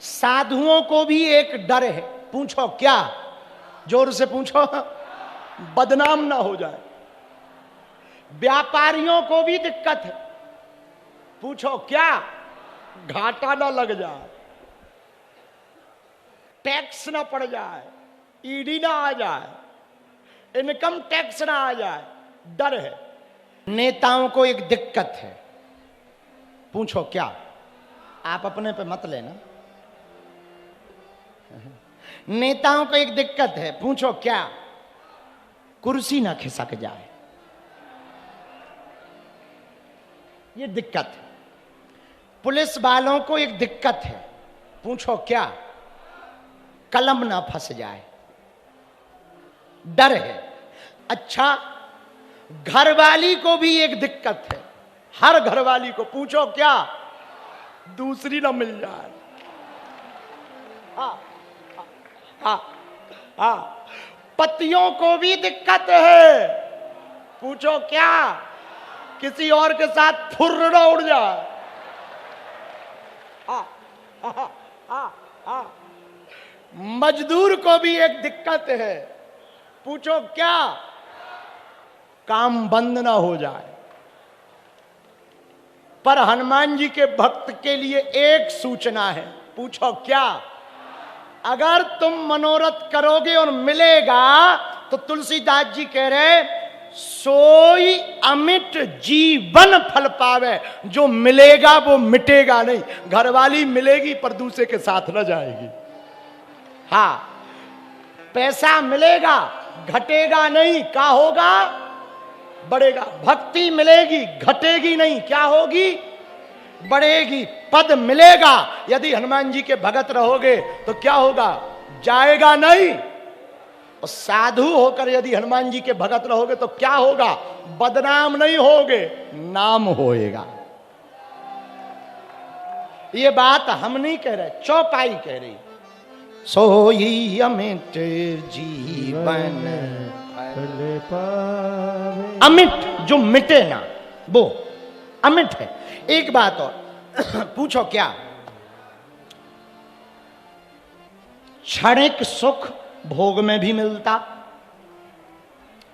साधुओं को भी एक डर है। पूछो क्या? जोर से पूछो, बदनाम ना हो जाए। व्यापारियों को भी दिक्कत है। पूछो क्या? घाटा ना लग जाए, टैक्स ना पड़ जाए, ईडी ना आ जाए, इनकम टैक्स ना आ जाए, डर है। नेताओं को एक दिक्कत है। पूछो क्या? आप अपने पे मत लेना। नेताओं को एक दिक्कत है। पूछो क्या? कुर्सी ना खिसक जाए, ये दिक्कत है। पुलिस वालों को एक दिक्कत है। पूछो क्या? कलम ना फंस जाए, डर है। अच्छा, घरवाली को भी एक दिक्कत है। हर घरवाली को पूछो क्या? दूसरी ना मिल जाए। हाँ हाँ हाँ। पतियों को भी दिक्कत है। पूछो क्या? किसी और के साथ फुर्र ना उड़ जाए। हाँ हाँ हाँ हाँ। मजदूर को भी एक दिक्कत है। पूछो क्या? काम बंद ना हो जाए। पर हनुमान जी के भक्त के लिए एक सूचना है। पूछो क्या? अगर तुम मनोरथ करोगे और मिलेगा तो तुलसीदास जी कह रहे, सोई अमिट जीवन फल पावे। जो मिलेगा वो मिटेगा नहीं। घरवाली मिलेगी पर दूसरे के साथ न जाएगी। हाँ, पैसा मिलेगा, घटेगा नहीं, क्या होगा? बढ़ेगा। भक्ति मिलेगी, घटेगी नहीं, क्या होगी? बढ़ेगी। पद मिलेगा, यदि हनुमान जी के भगत रहोगे तो क्या होगा? जाएगा नहीं। और साधु होकर यदि हनुमान जी के भगत रहोगे तो क्या होगा? बदनाम नहीं होगे, नाम होएगा। ये बात हम नहीं कह रहे, चौपाई कह रही। सोई अमिट जीवन फल पावे। अमिट जो मिटे ना, वो अमिट है। एक बात और पूछो क्या? क्षणिक सुख भोग में भी मिलता,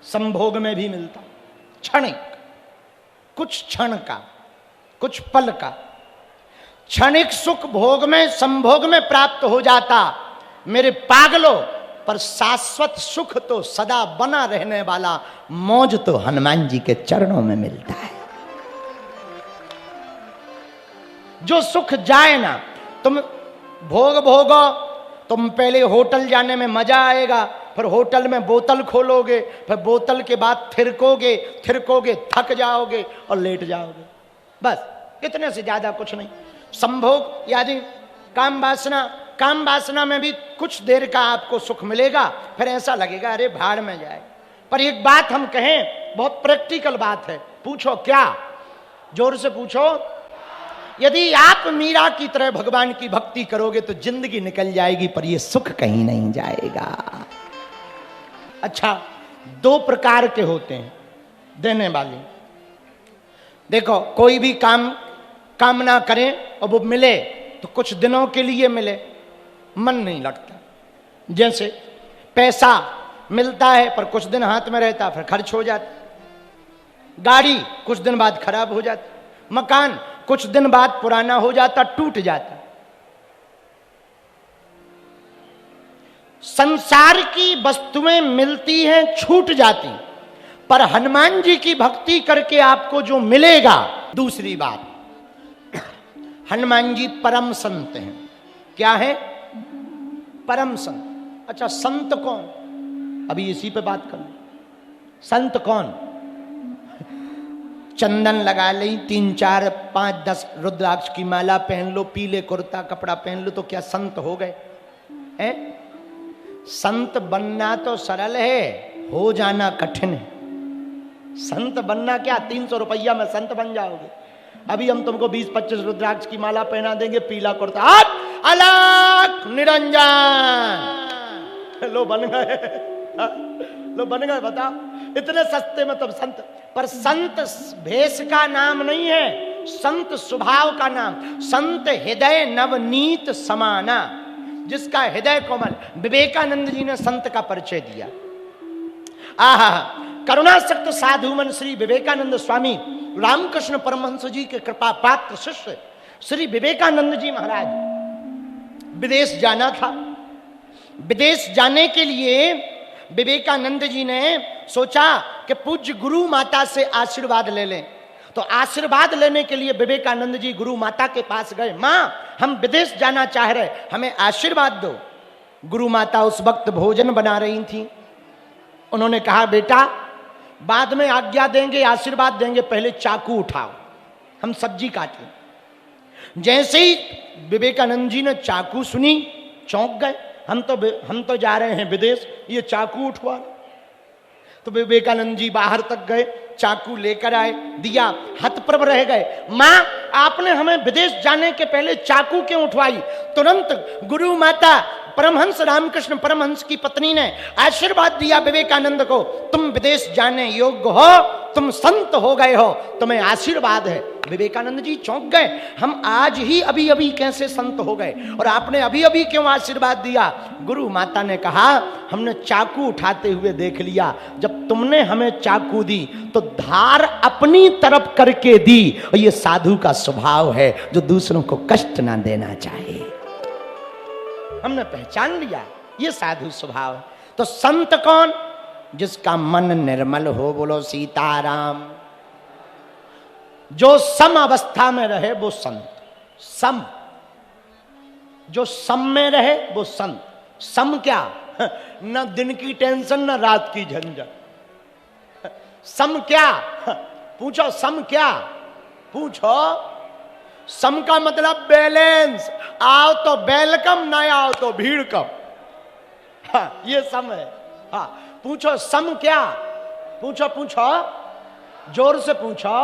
संभोग में भी मिलता। क्षणिक, कुछ क्षण का, कुछ पल का। क्षणिक सुख भोग में, संभोग में प्राप्त हो जाता मेरे पागलों, पर शाश्वत सुख तो सदा बना रहने वाला मौज तो हनुमान जी के चरणों में मिलता है। जो सुख जाए ना, तुम भोग भोगो, तुम पहले होटल जाने में मजा आएगा, फिर होटल में बोतल खोलोगे, फिर बोतल के बाद थिरकोगे, थिरकोगे, थक जाओगे और लेट जाओगे। बस इतने से ज्यादा कुछ नहीं। संभोग यानी काम वासना, काम वासना में भी कुछ देर का आपको सुख मिलेगा, फिर ऐसा लगेगा अरे भाड़ में जाए। पर एक बात हम कहें, बहुत प्रैक्टिकल बात है। पूछो क्या? जोर से पूछो। यदि आप मीरा की तरह भगवान की भक्ति करोगे तो जिंदगी निकल जाएगी, पर यह सुख कहीं नहीं जाएगा। अच्छा, दो प्रकार के होते हैं देने वाले। देखो, कोई भी कामना करें और वो मिले तो कुछ दिनों के लिए मिले, मन नहीं लगता। जैसे पैसा मिलता है पर कुछ दिन हाथ में रहता, फिर खर्च हो जाता। गाड़ी कुछ दिन बाद खराब हो जाती। मकान कुछ दिन बाद पुराना हो जाता, टूट जाता। संसार की वस्तुएं मिलती हैं, छूट जाती, पर हनुमान जी की भक्ति करके आपको जो मिलेगा। दूसरी बात, हनुमान जी परम संत हैं। क्या है? परम संत। अच्छा, संत कौन? अभी इसी पे बात कर लो। संत कौन? चंदन लगा ली, 3 4 5 10 रुद्राक्ष की माला पहन लो, पीले कुर्ता कपड़ा पहन लो, तो क्या संत हो गए? हैं? संत बनना तो सरल है, हो जाना कठिन है। संत बनना क्या 300 रुपया में संत बन जाओगे? अभी हम तुमको 20-25 रुद्राक्ष की माला पहना देंगे, पीला कुर्ता, अलग निरंजन, लो बन गए। लो बन गए। बताओ, इतने सस्ते में तुम संत। पर संत भेष का नाम नहीं है, संत स्वभाव का नाम, संत हृदय नवनीत समाना, जिसका हृदय कोमल। विवेकानंद जी ने संत का परिचय दिया। आहा, करुणासक्त साधु मन श्री विवेकानंद स्वामी रामकृष्ण परमहंस जी के कृपा पात्र शिष्य श्री विवेकानंद जी महाराज विदेश जाना था। विदेश जाने के लिए विवेकानंद जी ने सोचा कि पूज्य गुरु माता से आशीर्वाद ले लें। तो आशीर्वाद लेने के लिए विवेकानंद जी गुरु माता के पास गए। माँ, हम विदेश जाना चाह रहे, हमें आशीर्वाद दो। गुरु माता उस वक्त भोजन बना रही थी। उन्होंने कहा, बेटा बाद में आज्ञा देंगे, आशीर्वाद देंगे, पहले चाकू उठाओ, हम सब्जी काटें। जैसे ही विवेकानंद जी ने चाकू सुनी, चौंक गए। हम तो जा रहे हैं विदेश, ये चाकू उठवा। तो विवेकानंद जी बाहर तक गए, चाकू लेकर आए, दिया, हतप्रभ रह गए। मां, आपने हमें विदेश जाने के पहले चाकू क्यों उठवाई? तुरंत गुरु माता परमहंस रामकृष्ण परमहंस की पत्नी ने आशीर्वाद दिया विवेकानंद को, तुम विदेश जाने योग्य हो, तुम संत हो गए हो, तुम्हें आशीर्वाद है। विवेकानंद जी चौंक गए, हम आज ही अभी अभी कैसे संत हो गए और आपने अभी अभी क्यों आशीर्वाद दिया? गुरु माता ने कहा, हमने चाकू उठाते हुए देख लिया, जब तुमने हमें चाकू दी तो धार अपनी तरफ करके दी, और ये साधु का स्वभाव है जो दूसरों को कष्ट ना देना चाहे। हमने पहचान लिया, ये साधु स्वभाव है। तो संत कौन? जिसका मन निर्मल हो, बोलो सीताराम। जो सम अवस्था में रहे वो संत। सम, जो सम में रहे वो संत। सम क्या? न दिन की टेंशन न रात की झंझट। सम क्या? पूछो सम क्या? पूछो। सम का मतलब बैलेंस। आओ तो वेलकम, ना आओ तो भीड़ कम। हाँ, ये सम है। हाँ, पूछो सम क्या? पूछो पूछो, जोर से पूछो।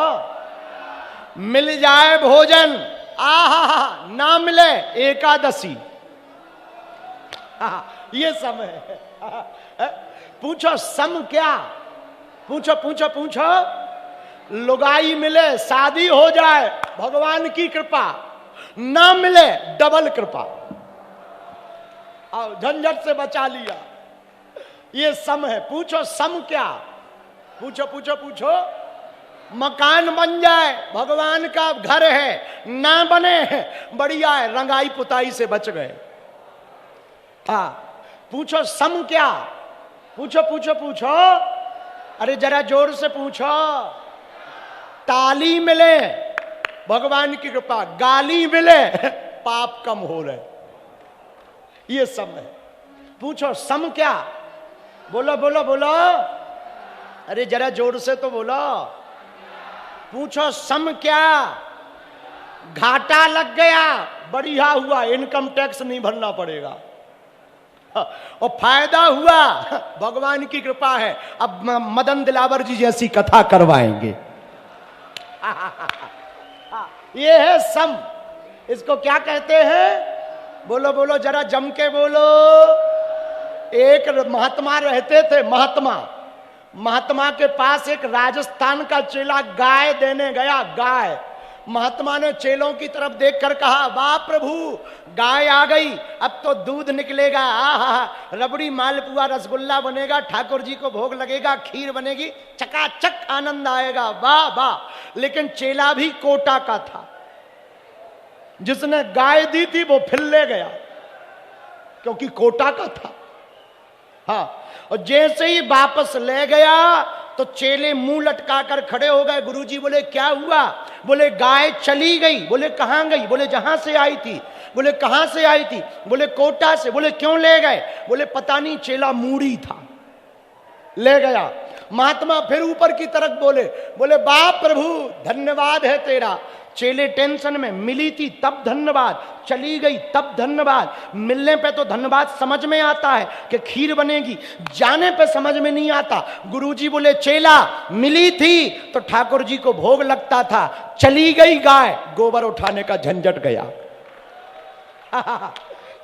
मिल जाए भोजन, आहा, ना मिले एकादशी। ये सम है। पूछो सम क्या? पूछो पूछो पूछो। लुगाई मिले, शादी हो जाए, भगवान की कृपा, ना मिले डबल कृपा, और झंझट से बचा लिया। ये सम है। पूछो सम क्या? पूछो पूछो पूछो। मकान बन जाए, भगवान का घर है, ना बने बढ़िया है, रंगाई पुताई से बच गए। हाँ, पूछो सम क्या? पूछो पूछो पूछो। अरे जरा जोर से पूछो। ताली मिले, भगवान की कृपा, गाली मिले, पाप कम हो रहे। ये सम है। पूछो सम क्या? बोलो बोलो बोलो। अरे जरा जोर से तो बोलो। पूछो सम क्या? घाटा लग गया, बढ़िया हुआ, इनकम टैक्स नहीं भरना पड़ेगा। और फायदा हुआ, भगवान की कृपा है, अब मदन दिलावर जी जैसी कथा करवाएंगे। ये है सम। इसको क्या कहते हैं? बोलो बोलो, जरा जम के बोलो। एक महात्मा रहते थे। महात्मा के पास एक राजस्थान का चेला गाय देने गया। गाय, महात्मा ने चेलों की तरफ देखकर कहा, वाह प्रभु, गाय आ गई, अब तो दूध निकलेगा, आहा, रबड़ी मालपुआ रसगुल्ला बनेगा, ठाकुर जी को भोग लगेगा, खीर बनेगी, चकाचक आनंद आएगा, वाह वाह। लेकिन चेला भी कोटा का था। जिसने गाय दी थी वो फिर ले गया, क्योंकि कोटा का था। हाँ, और जैसे ही वापस ले गया तो चेले मुंह लटका कर खड़े हो गए। गुरुजी बोले, क्या हुआ? बोले, गाय चली गई। बोले, कहां गई? बोले, जहां से आई थी। बोले, कहां से आई थी? बोले, कोटा से। बोले, क्यों ले गए? बोले, पता नहीं, चेला मूड़ी था, ले गया। महात्मा फिर ऊपर की तरफ बोले, बाप प्रभु, धन्यवाद है तेरा। चेले टेंशन में, मिली थी तब धन्यवाद, चली गई तब धन्यवाद। मिलने पे तो धन्यवाद समझ में आता है कि खीर बनेगी, जाने पे समझ में नहीं आता। गुरुजी बोले, चेला मिली थी तो ठाकुर जी को भोग लगता था, चली गई गाय, गोबर उठाने का झंझट गया।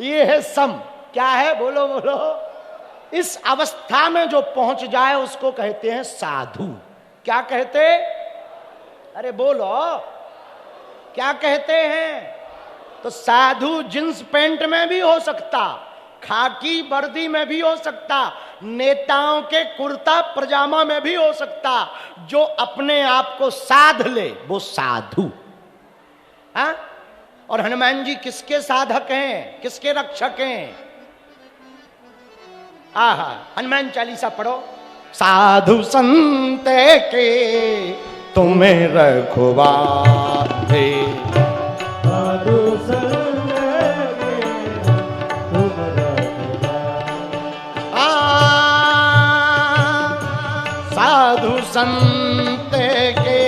ये है सम। क्या है? बोलो बोलो। इस अवस्था में जो पहुंच जाए उसको कहते हैं साधु। क्या कहते? अरे बोलो। क्या कहते हैं? तो साधु जींस पैंट में भी हो सकता, खाकी वर्दी में भी हो सकता, नेताओं के कुर्ता पजामा में भी हो सकता। जो अपने आप को साध ले वो साधु। हाँ? और हनुमान जी किसके साधक हैं, किसके रक्षक हैं? आहा, हनुमान चालीसा पढ़ो। साधु संत के तुम्हें रखवारे, साधु संत के तुम आ साधु संत के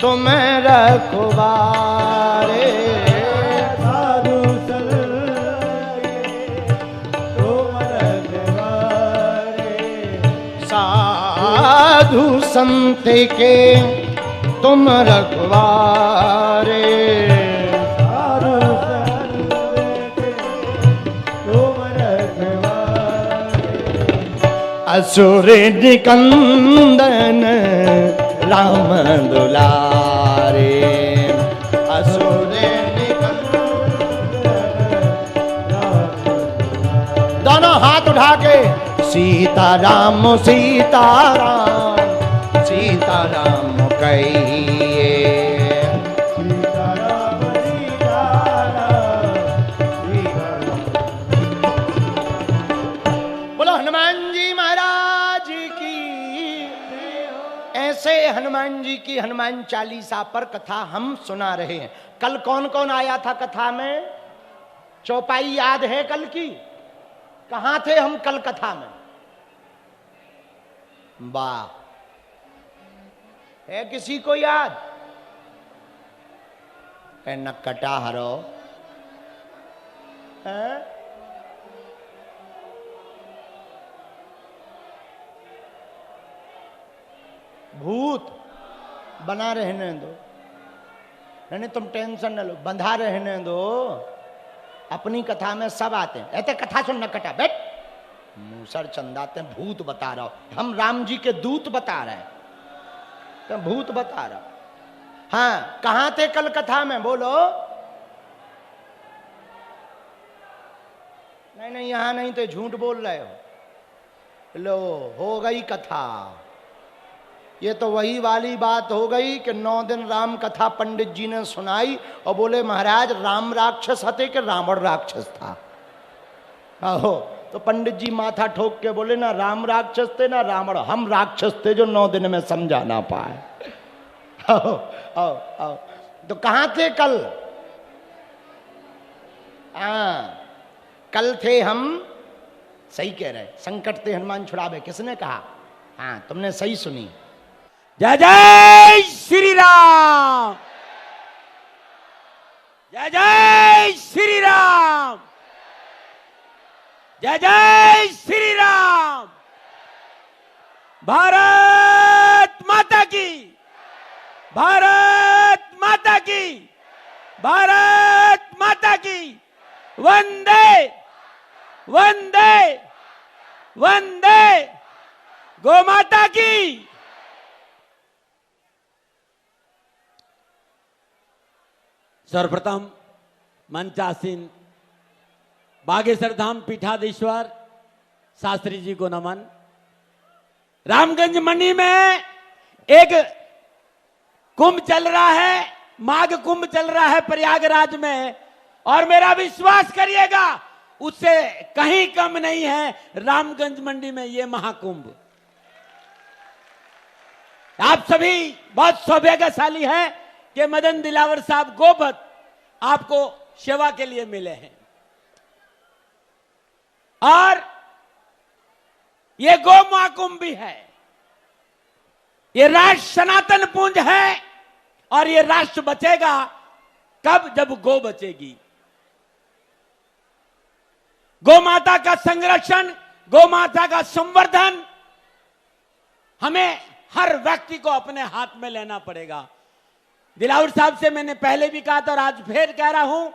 तुम्हें रखवारे, साधु संत के तुम रखवारे, साधु संत के तुम रखवारे, साधु संत के तुम रखवारे, असुर निकंदन राम दुलारे, असुर निकंदन राम दोनों हाथ उठा के सीताराम सीताराम सीताराम कहिए, सीताराम सीताराम सीताराम। बोलो हनुमान जी महाराज की। ऐसे हनुमान जी की हनुमान चालीसा पर कथा हम सुना रहे हैं। कल कौन कौन आया था कथा में? चौपाई याद है कल की? कहां थे हम कल कथा में? वाह, है किसी को याद? न कटा हरो है? भूत बना रहने दो, नहीं तुम टेंशन न लो, बंधा रहने दो। अपनी कथा में सब आते हैं। ऐसे कथा सुन, न कटा बैठ, मूसर चंदाते हैं। भूत बता रहा हो, हम राम जी के दूत बता रहे हैं, तो भूत बता रहा। हाँ, कहां थे कल कथा में? बोलो। नहीं नहीं, यहां नहीं थे, झूठ बोल रहे हो। लो, हो गई कथा। ये तो वही वाली बात हो गई कि 9 दिन राम कथा पंडित जी ने सुनाई और बोले महाराज राम राक्षस हते कि रावण राक्षस था? आहो, तो पंडित जी माथा ठोक के बोले ना राम राक्षस थे ना रावण, हम राक्षस थे जो 9 दिन में समझा ना पाए। आओ आओ आओ, तो कहां थे कल? कल थे हम, सही कह रहे, संकट ते हनुमान छुड़ावे। किसने कहा? हाँ, तुमने सही सुनी। जय जय श्री राम, जय जय श्री राम, जय जय श्री राम। भारत माता की, भारत माता की, भारत माता की। वंदे वंदे वंदे गौ माता की। सर्वप्रथम मंचासीन बागेश्वर धाम पीठाधीश्वर शास्त्री जी को नमन। रामगंज मंडी में एक कुंभ चल रहा है, माघ कुंभ चल रहा है प्रयागराज में, और मेरा विश्वास करिएगा उससे कहीं कम नहीं है रामगंज मंडी में ये महाकुंभ। आप सभी बहुत सौभाग्यशाली है कि मदन दिलावर साहब गोपत आपको सेवा के लिए मिले हैं, और ये गौ महाकुंभ भी है। ये राष्ट्र सनातन पुंज है, और ये राष्ट्र बचेगा कब? जब गौ बचेगी। गौ माता का संरक्षण, गौ माता का संवर्धन हमें हर व्यक्ति को अपने हाथ में लेना पड़ेगा। दिलावर साहब से मैंने पहले भी कहा था और आज फिर कह रहा हूं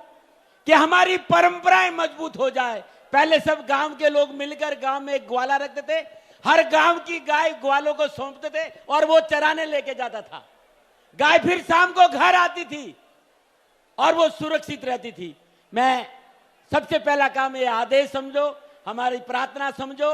कि हमारी परंपराएं मजबूत हो जाए। पहले सब गांव के लोग मिलकर गांव में एक ग्वाला रखते थे, हर गांव की गाय ग्वालों को सौंपते थे और वो चराने लेके जाता था। गाय फिर शाम को घर आती थी, और वो सुरक्षित रहती थी। मैं सबसे पहला काम ये आदेश समझो, हमारी प्रार्थना समझो